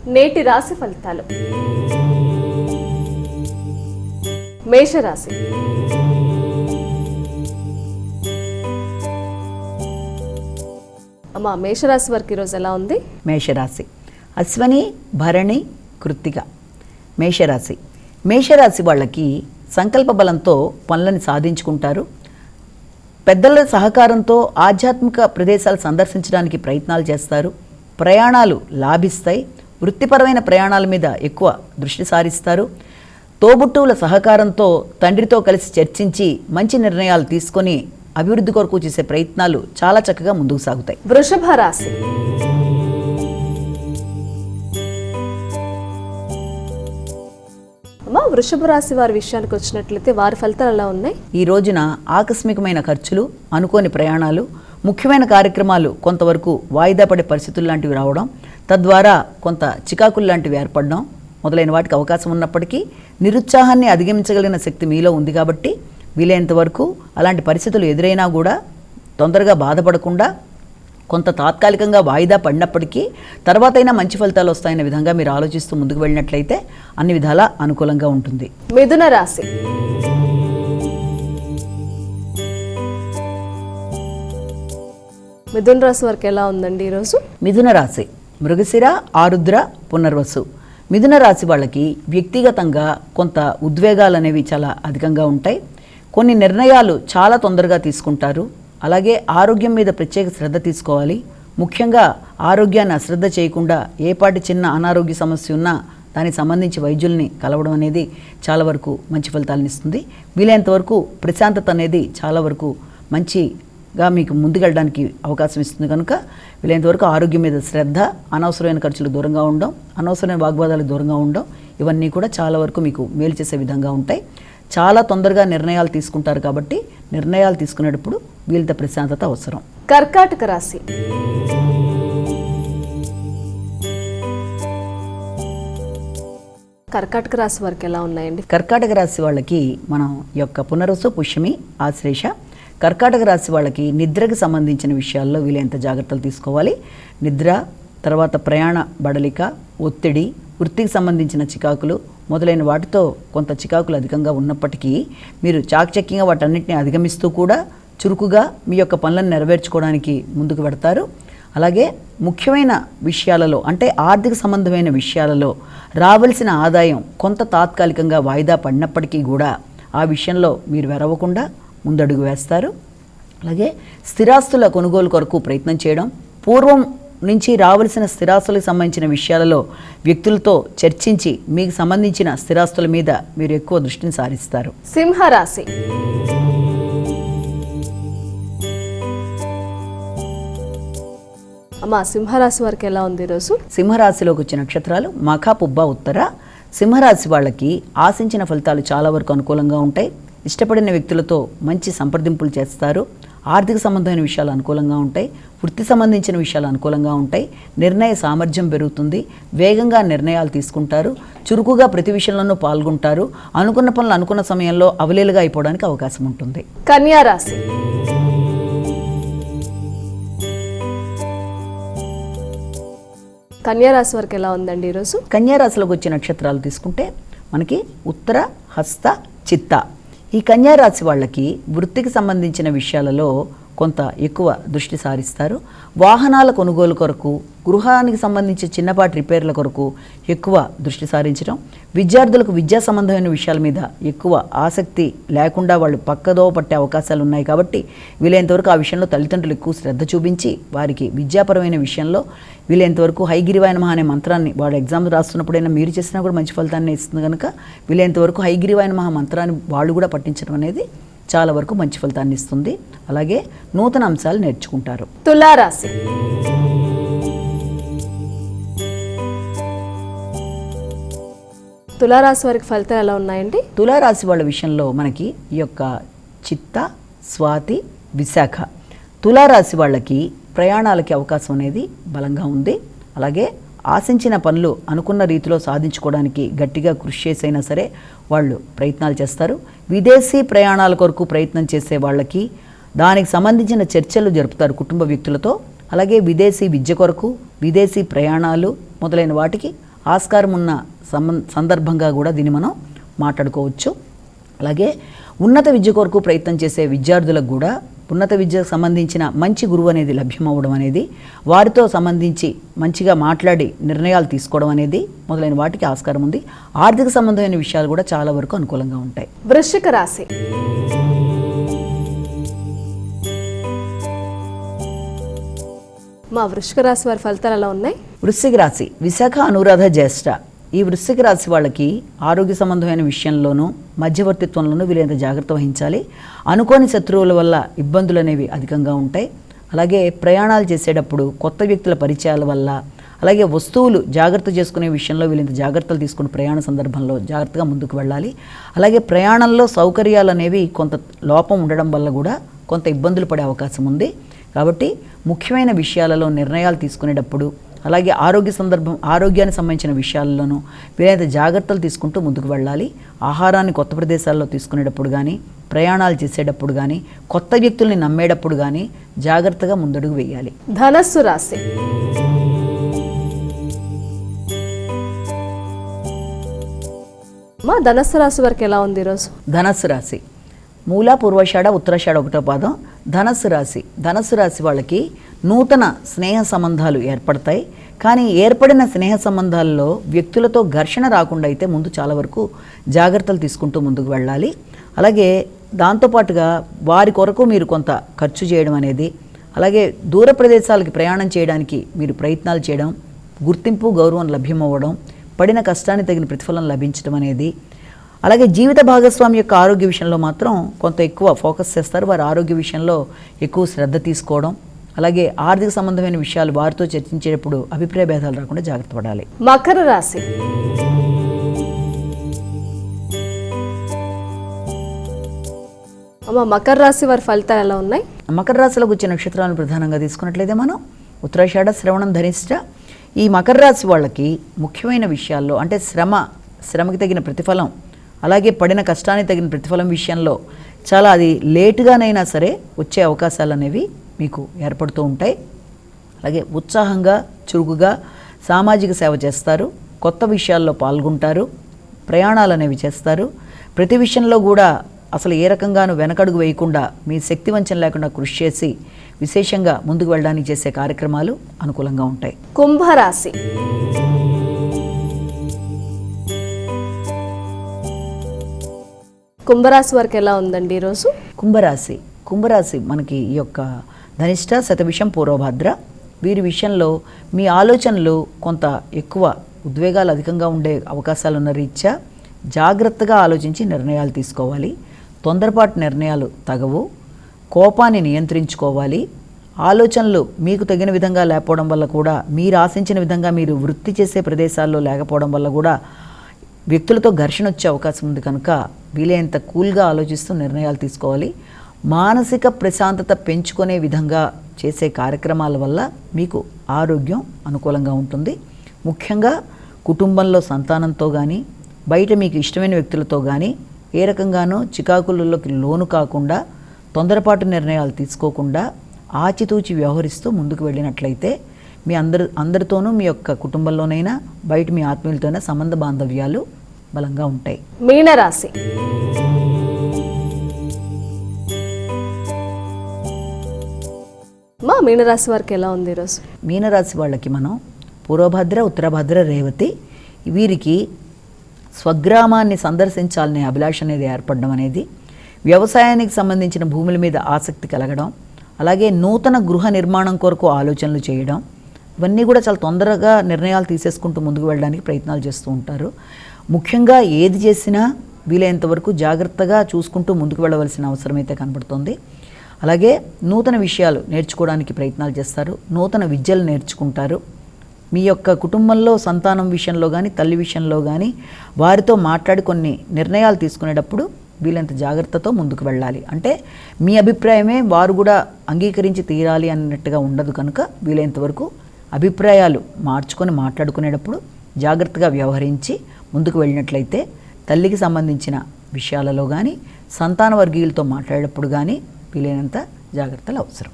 నేటి రాశి ఫలితాలు. మేషరాశి. అమ్మా, మేషరాశి వారికి ఈరోజు ఎలా ఉంది? మేషరాశి అశ్వని, భరణి, కృత్తిక. మేషరాశి వాళ్ళకి సంకల్ప బలంతో పనులను సాధించుకుంటారు. పెద్దల సహకారంతో ఆధ్యాత్మిక ప్రదేశాలు సందర్శించడానికి ప్రయత్నాలు చేస్తారు. ప్రయాణాలు లాభిస్తాయి. వృత్తిపరమైన ప్రయాణాల మీద ఎక్కువ దృష్టి సారిస్తారు. తోబుట్టువుల సహకారంతో తండ్రితో కలిసి చర్చించి మంచి నిర్ణయాలు తీసుకొని అభివృద్ధి కొరకు చేసే ప్రయత్నాలు చాలా చక్కగా ముందుకు సాగుతాయి. వృషభ రాశి. అమ్మా, వృషభ రాశి వారి విషయానికి వచ్చినట్లయితే వారి ఫలితాలు ఎలా ఉన్నాయి? ఈ రోజున ఆకస్మికమైన ఖర్చులు, అనుకోని ప్రయాణాలు, ముఖ్యమైన కార్యక్రమాలు కొంతవరకు వాయిదా పడే పరిస్థితులు లాంటివి రావడం, తద్వారా కొంత చికాకులు లాంటివి ఏర్పడడం మొదలైన వాటికి అవకాశం ఉన్నప్పటికీ నిరుత్సాహాన్ని అధిగమించగలిగిన శక్తి మీలో ఉంది కాబట్టి వీలైనంత వరకు అలాంటి పరిస్థితులు ఎదురైనా కూడా తొందరగా బాధపడకుండా కొంత తాత్కాలికంగా వాయిదా పడినప్పటికీ తర్వాతైనా మంచి ఫలితాలు వస్తాయనే విధంగా మీరు ఆలోచిస్తూ ముందుకు వెళ్ళినట్లయితే అన్ని విధాలా అనుకూలంగా ఉంటుంది. మిథున రాశి. మిథున రాశి వారికి ఎలా ఉందండి ఈరోజు? మిథున రాశి మృగశిర, ఆరుద్ర, పునర్వసు. మిథున రాశి వాళ్ళకి వ్యక్తిగతంగా కొంత ఉద్వేగాలు అనేవి చాలా అధికంగా ఉంటాయి. కొన్ని నిర్ణయాలు చాలా తొందరగా తీసుకుంటారు. అలాగే ఆరోగ్యం మీద ప్రత్యేక శ్రద్ధ తీసుకోవాలి. ముఖ్యంగా ఆరోగ్యాన్ని అశ్రద్ధ చేయకుండా ఏపాటి చిన్న అనారోగ్య సమస్య ఉన్నా దానికి సంబంధించి వైద్యుల్ని కలవడం అనేది చాలా వరకు మంచి ఫలితాలను ఇస్తుంది. వీలైనంత వరకు ప్రశాంతత అనేది చాలా వరకు మంచిగా మీకు ముందుకెళ్ళడానికి అవకాశం ఇస్తుంది. కనుక వీలైనంత వరకు ఆరోగ్యం మీద శ్రద్ధ, అనవసరమైన ఖర్చులు దూరంగా ఉండడం, అనవసరమైన వాగ్వాదాలకు దూరంగా ఉండడం, ఇవన్నీ కూడా చాలా వరకు మీకు మేలు చేసే విధంగా ఉంటాయి. చాలా తొందరగా నిర్ణయాలు తీసుకుంటారు కాబట్టి నిర్ణయాలు తీసుకునేటప్పుడు వీళ్ళతో ప్రశాంతత అవసరం. కర్కాటక రాశి. కర్కాటక రాశి వారికి ఎలా ఉన్నాయండి? కర్కాటక రాశి వాళ్ళకి మనం యొక్క పునరుసు, పుష్యమి, ఆశ్లేష. కర్కాటక రాశి వాళ్ళకి నిద్రకు సంబంధించిన విషయాల్లో వీలైనంత జాగ్రత్తలు తీసుకోవాలి. నిద్ర, తర్వాత ప్రయాణ బడలిక, ఒత్తిడి, వృత్తికి సంబంధించిన చికాకులు మొదలైన వాటితో కొంత చికాకులు అధికంగా ఉన్నప్పటికీ మీరు చాకచక్యంగా వాటన్నిటిని అధిగమిస్తూ కూడా చురుకుగా మీ యొక్క పనులను నెరవేర్చుకోవడానికి ముందుకు పెడతారు. అలాగే ముఖ్యమైన విషయాలలో అంటే ఆర్థిక సంబంధమైన విషయాలలో రావలసిన ఆదాయం కొంత తాత్కాలికంగా వాయిదా పడినప్పటికీ కూడా ఆ విషయంలో మీరు వెరవకుండా ముందడుగు వేస్తారు. అలాగే స్థిరాస్తుల కొనుగోలు కొరకు ప్రయత్నం చేయడం, పూర్వం నుంచి రావలసిన స్థిరాస్తులకు సంబంధించిన విషయాలలో వ్యక్తులతో చర్చించి మీకు సంబంధించిన స్థిరాస్తుల మీద మీరు ఎక్కువ దృష్టిని సారిస్తారు. సింహరాశి. అమ్మా, సింహరాశి వారికి ఎలా ఉంది ఈరోజు? సింహరాశిలోకి వచ్చే నక్షత్రాలు మఖ, పుబ్బ, ఉత్తర. సింహరాశి వాళ్ళకి ఆశించిన ఫలితాలు చాలా వరకు అనుకూలంగా ఉంటాయి. ఇష్టపడిన వ్యక్తులతో మంచి సంప్రదింపులు చేస్తారు. ఆర్థిక సంబంధమైన విషయాలు అనుకూలంగా ఉంటాయి. వృత్తి సంబంధించిన విషయాలు అనుకూలంగా ఉంటాయి. నిర్ణయ సామర్థ్యం పెరుగుతుంది. వేగంగా నిర్ణయాలు తీసుకుంటారు. చురుకుగా ప్రతి విషయంలోనూ పాల్గొంటారు. అనుకున్న పనులు అనుకున్న సమయంలో అవలీలుగా అయిపోవడానికి అవకాశం ఉంటుంది. కన్యా రాశి. కన్యా రాశి వారికి ఎలా ఉందండి ఈరోజు? కన్యా రాశిలోకి వచ్చే నక్షత్రాలు తీసుకుంటే మనకి ఉత్తర, హస్త, చిత్త. ఈ కన్యా రాశి వాళ్ళకి వృత్తికి సంబంధించిన విషయాలలో కొంత ఎక్కువ దృష్టి సారిస్తారు. వాహనాల కొనుగోలు కొరకు, గృహానికి సంబంధించి చిన్నపాటి రిపేర్ల కొరకు ఎక్కువ దృష్టి సారించడం, విద్యార్థులకు విద్యా సంబంధమైన విషయాల మీద ఎక్కువ ఆసక్తి లేకుండా వాళ్ళు పక్కదో పట్టే అవకాశాలు ఉన్నాయి. కాబట్టి వీలైనంతవరకు ఆ విషయంలో తల్లిదండ్రులు ఎక్కువ శ్రద్ధ చూపించి వారికి విద్యాపరమైన విషయంలో వీలైనంతవరకు హైగిరివాయ నమః అనే మంత్రాన్ని వాడు ఎగ్జామ్ రాస్తున్నప్పుడైనా మీరు చేసినా కూడా మంచి ఫలితాన్ని ఇస్తుంది. కనుక వీలైనంతవరకు హైగిరివాయ నమః మంత్రాన్ని వాళ్ళు కూడా పఠించడం అనేది చాలా వరకు మంచి ఫలితాన్ని ఇస్తుంది. అలాగే నూతన అంశాలు నేర్చుకుంటారు. తులారాశి. తులారాశి వారికి ఫలితాలు ఎలా ఉన్నాయండి? తులారాశి వాళ్ళ విషయంలో మనకి ఈ యొక్క చిత్త, స్వాతి, విశాఖ తులారాశి వాళ్ళకి ప్రయాణాలకి అవకాశం అనేది బలంగా ఉంది. అలాగే ఆశించిన పనులు అనుకున్న రీతిలో సాధించుకోవడానికి గట్టిగా కృషి చేసైనా సరే వాళ్ళు ప్రయత్నాలు చేస్తారు. విదేశీ ప్రయాణాల కొరకు ప్రయత్నం చేసే వాళ్ళకి దానికి సంబంధించిన చర్చలు జరుపుతారు కుటుంబ వ్యక్తులతో. అలాగే విదేశీ విద్య కొరకు, విదేశీ ప్రయాణాలు మొదలైన వాటికి ఆస్కారం ఉన్న సందర్భంగా కూడా దీన్ని మనం మాట్లాడుకోవచ్చు. అలాగే ఉన్నత విద్య కొరకు ప్రయత్నం చేసే విద్యార్థులకు కూడా ఉన్నత విద్యకు సంబంధించిన మంచి గురువు అనేది లభ్యమవ్వడం అనేది, వారితో సంబంధించి మంచిగా మాట్లాడి నిర్ణయాలు తీసుకోవడం అనేది మొదలైన వాటికి ఆస్కారం ఉంది. ఆర్థిక సంబంధమైన విషయాలు కూడా చాలా వరకు అనుకూలంగా ఉంటాయి. వృశ్చిక రాశి. మా వృశ్చిక రాశి వారి ఫలితాలు ఎలా ఉన్నాయి? వృశ్చిక రాశి విశాఖ, అనురాధ, జ్యేష్ఠ. ఈ వృశ్చిక రాశి వాళ్ళకి ఆరోగ్య సంబంధమైన విషయంలోనూ మధ్యవర్తిత్వంలోనూ వీలైనంత జాగ్రత్త వహించాలి. అనుకోని శత్రువుల వల్ల ఇబ్బందులు అనేవి అధికంగా ఉంటాయి. అలాగే ప్రయాణాలు చేసేటప్పుడు కొత్త వ్యక్తుల పరిచయాల వల్ల, అలాగే వస్తువులు జాగ్రత్త చేసుకునే విషయంలో వీలైనంత జాగ్రత్తలు తీసుకుని ప్రయాణ సందర్భంలో జాగ్రత్తగా ముందుకు వెళ్ళాలి. అలాగే ప్రయాణంలో సౌకర్యాలు అనేవి కొంత లోపం ఉండడం వల్ల కూడా కొంత ఇబ్బందులు పడే అవకాశం ఉంది. కాబట్టి ముఖ్యమైన విషయాలలో నిర్ణయాలు తీసుకునేటప్పుడు, అలాగే ఆరోగ్యానికి సంబంధించిన విషయాల్లోనూ వీలైనంత జాగ్రత్తలు తీసుకుంటూ ముందుకు వెళ్ళాలి. ఆహారాన్ని కొత్త ప్రదేశాల్లో తీసుకునేటప్పుడు కానీ, ప్రయాణాలు చేసేటప్పుడు కానీ, కొత్త వ్యక్తుల్ని నమ్మేటప్పుడు కానీ జాగ్రత్తగా ముందడుగు వేయాలి. ధనస్సు రాశి. మా ధనస్సు రాశి వారికి ఎలా ఉంది ఈరోజు? ధనస్సు రాశి మూల, పూర్వాషాఢ, ఉత్తరాషాఢ 1వ పాదం. ధనస్సు రాశి వాళ్ళకి నూతన స్నేహ సంబంధాలు ఏర్పడతాయి. కానీ ఏర్పడిన స్నేహ సంబంధాల్లో వ్యక్తులతో ఘర్షణ రాకుండా అయితే ముందు చాలా వరకు జాగ్రత్తలు తీసుకుంటూ ముందుకు వెళ్ళాలి. అలాగే దాంతోపాటుగా వారి కొరకు మీరు కొంత ఖర్చు చేయడం అనేది, అలాగే దూర ప్రదేశాలకి ప్రయాణం చేయడానికి మీరు ప్రయత్నాలు చేయడం, గుర్తింపు, గౌరవం లభ్యమవ్వడం, పడిన కష్టానికి తగిన ప్రతిఫలం లభించడం అనేది, అలాగే జీవిత భాగస్వామి యొక్క ఆరోగ్య విషయంలో మాత్రం కొంత ఎక్కువ ఫోకస్ చేస్తారు. వారి ఆరోగ్య విషయంలో ఎక్కువ శ్రద్ధ తీసుకోవడం, అలాగే ఆర్థిక సంబంధమైన విషయాలు వారితో చర్చించేటప్పుడు అభిప్రాయ భేదాలు రాకుండా జాగ్రత్త పడాలి. మకర రాశి. మకర రాశి వారి ఫలితాలు ఎలా ఉన్నాయి? మకర రాశిలోకి వచ్చే నక్షత్రాలను ప్రధానంగా తీసుకున్నట్లయితే మనం ఉత్తరాషాఢ, శ్రవణం, ధనిష్ట. ఈ మకర రాశి వాళ్ళకి ముఖ్యమైన విషయాల్లో అంటే శ్రమకి తగిన ప్రతిఫలం, అలాగే పడిన కష్టానికి తగిన ప్రతిఫలం విషయంలో చాలా అది లేటుగానైనా సరే వచ్చే అవకాశాలు అనేవి మీకు ఏర్పడుతూ ఉంటాయి. అలాగే ఉత్సాహంగా, చురుకుగా సామాజిక సేవ చేస్తారు, కొత్త విషయాల్లో పాల్గొంటారు, ప్రయాణాలు అనేవి చేస్తారు. ప్రతి విషయంలో కూడా అసలు ఏ రకంగానూ వెనకడుగు వేయకుండా మీ శక్తి వంచన లేకుండా కృషి చేసి విశేషంగా ముందుకు వెళ్ళడానికి చేసే కార్యక్రమాలు అనుకూలంగా ఉంటాయి. కుంభరాశి. కుంభరాశి వారికి ఎలా ఉందండి ఈరోజు? కుంభరాశి మనకి ఈ యొక్క ధనిష్ట, శతభిషం, పూర్వభద్ర వీరి విషయంలో మీ ఆలోచనలు కొంత ఎక్కువ ఉద్వేగాలు అధికంగా ఉండే అవకాశాలు ఉన్న రీత్యా జాగ్రత్తగా ఆలోచించి నిర్ణయాలు తీసుకోవాలి. తొందరపాటు నిర్ణయాలు తగవు. కోపాన్ని నియంత్రించుకోవాలి. ఆలోచనలు మీకు తగిన విధంగా లేకపోవడం వల్ల కూడా, మీరు ఆశించిన విధంగా మీరు వృత్తి చేసే ప్రదేశాల్లో లేకపోవడం వల్ల కూడా వ్యక్తులతో ఘర్షణ వచ్చే అవకాశం ఉంది. కనుక వీలైనంత కూల్గా ఆలోచిస్తూ నిర్ణయాలు తీసుకోవాలి. మానసిక ప్రశాంతత పెంచుకునే విధంగా చేసే కార్యక్రమాల వల్ల మీకు ఆరోగ్యం అనుకూలంగా ఉంటుంది. ముఖ్యంగా కుటుంబంలో సంతానంతో కానీ, బయట మీకు ఇష్టమైన వ్యక్తులతో కానీ ఏ రకంగానూ చికాకులలోకి లోను కాకుండా, తొందరపాటు నిర్ణయాలు తీసుకోకుండా ఆచితూచి వ్యవహరిస్తూ ముందుకు వెళ్ళినట్లయితే మీ అందరితోనూ మీ యొక్క కుటుంబంలోనైనా బయట మీ ఆత్మీయులతోనైనా సంబంధ బాంధవ్యాలు బలంగా ఉంటాయి. మీనరాశి. మీనరాశి వారికి ఎలా ఉంది ఈరోజు? మీనరాశి వాళ్ళకి మనం పూర్వభద్ర, ఉత్తరభద్ర, రేవతి వీరికి స్వగ్రామాన్ని సందర్శించాలనే అభిలాష అనేది ఏర్పడడం అనేది, వ్యవసాయానికి సంబంధించిన భూముల మీద ఆసక్తి కలగడం, అలాగే నూతన గృహ నిర్మాణం కొరకు ఆలోచనలు చేయడం, ఇవన్నీ కూడా చాలా తొందరగా నిర్ణయాలు తీసేసుకుంటూ ముందుకు వెళ్ళడానికి ప్రయత్నాలు చేస్తూ ఉంటారు. ముఖ్యంగా ఏది చేసినా వీలైనంత వరకు జాగ్రత్తగా చూసుకుంటూ ముందుకు వెళ్ళవలసిన అవసరం అయితే కనబడుతుంది. అలాగే నూతన విషయాలు నేర్చుకోవడానికి ప్రయత్నాలు చేస్తారు, నూతన విద్యలు నేర్చుకుంటారు. మీ యొక్క కుటుంబంలో సంతానం విషయంలో కానీ, తల్లి విషయంలో కానీ వారితో మాట్లాడి కొన్ని నిర్ణయాలు తీసుకునేటప్పుడు వీలైనంత జాగ్రత్తతో ముందుకు వెళ్ళాలి. అంటే మీ అభిప్రాయమే వారు కూడా అంగీకరించి తీరాలి అన్నట్టుగా ఉండదు. కనుక వీలైనంత వరకు అభిప్రాయాలు మార్చుకొని మాట్లాడుకునేటప్పుడు జాగ్రత్తగా వ్యవహరించి ముందుకు వెళ్ళినట్లయితే తల్లికి సంబంధించిన విషయాలలో కానీ, సంతాన వర్గీయులతో మాట్లాడేటప్పుడు కానీ వీలైనంత జాగ్రత్తలు అవసరం.